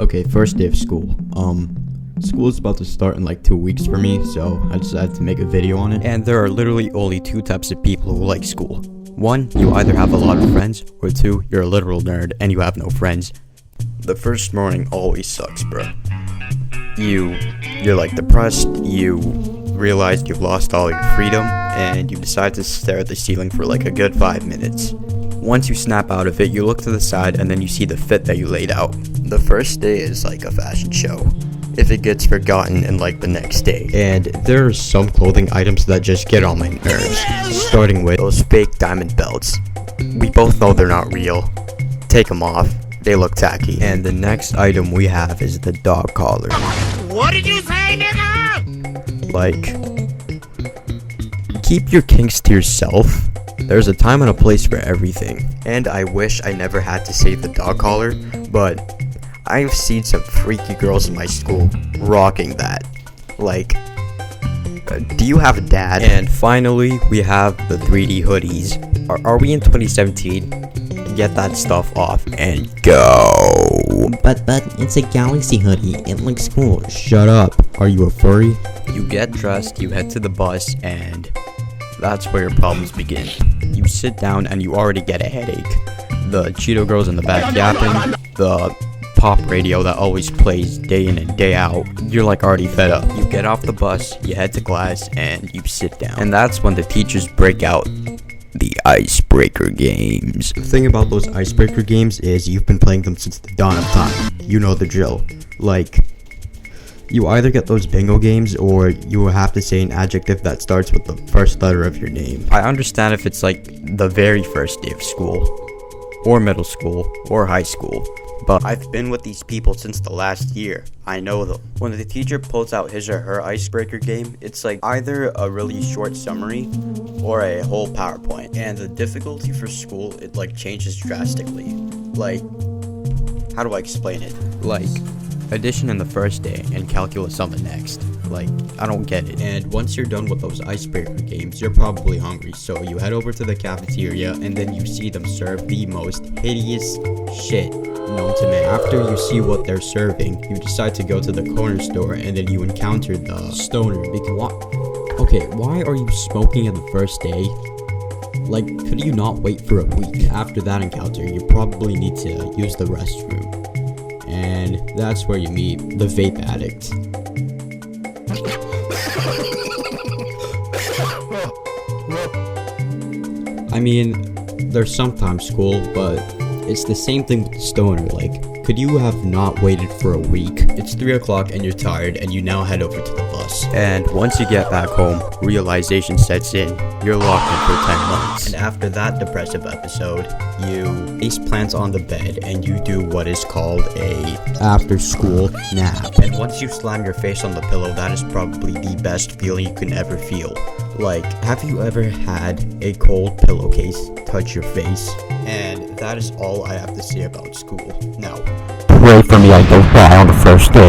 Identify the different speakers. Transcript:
Speaker 1: Okay, first day of school. School is about to start in like 2 weeks for me, so I decided to make a video on it.
Speaker 2: And there are literally only two types of people who like school. One, you either have a lot of friends, or two, you're a literal nerd and you have no friends. The first morning always sucks, bro. You're like depressed, you realize you've lost all your freedom, and you decide to stare at the ceiling for like a good 5 minutes. Once you snap out of it, you look to the side and then you see the fit that you laid out. The first day is like a fashion show, if it gets forgotten in like the next day. And there are some clothing items that just get on my nerves, starting with those fake diamond belts. We both know they're not real. Take them off, they look tacky. And the next item we have is the dog collar.
Speaker 3: What did you say, nigga?
Speaker 2: Like, keep your kinks to yourself. There's a time and a place for everything. And I wish I never had to say the dog collar, but I've seen some freaky girls in my school rocking that. Like, do you have a dad? And finally, we have the 3D hoodies. Are we in 2017? Get that stuff off and go.
Speaker 4: But it's a Galaxy hoodie. It looks cool.
Speaker 1: Shut up. Are you a furry?
Speaker 2: You get dressed, you head to the bus, and that's where your problems begin. You sit down and you already get a headache. The Cheeto girls in the back yapping, the pop radio that always plays day in and day out. You're like already fed up. You get off the bus, you head to class, and you sit down. And that's when the teachers break out the icebreaker games.
Speaker 1: The thing about those icebreaker games is you've been playing them since the dawn of time. You know the drill. Like, you either get those bingo games or you have to say an adjective that starts with the first letter of your name.
Speaker 2: I understand if it's like the very first day of school, or middle school, or high school, but I've been with these people since the last year. I know them. When the teacher pulls out his or her icebreaker game, it's like either a really short summary or a whole PowerPoint. And the difficulty for school, it like changes drastically. Like, how do I explain it? Like, addition on the first day and calculus on the next. Like, I don't get it.
Speaker 1: And once you're done with those icebreaker games, you're probably hungry, so you head over to the cafeteria and then you see them serve the most hideous shit known to man. After you see what they're serving, you decide to go to the corner store and then you encounter the stoner. Why are you smoking on the first day? Like, could you not wait for a week? After that encounter, you probably need to use the restroom. And that's where you meet the vape addict. I mean, they're sometimes cool, but it's the same thing with the stoner. Like, could you have not waited for a week? It's 3 o'clock and you're tired and you now head over to the bus.
Speaker 2: And once you get back home, realization sets in. You're locked in for 10 months.
Speaker 1: And after that depressive episode, you face plants on the bed and you do what is called a after school nap. And once you slam your face on the pillow, that is probably the best feeling you can ever feel. Like, have you ever had a cold pillowcase touch your face? And that is all I have to say about school. Now,
Speaker 4: Pray for me I don't die on the first day.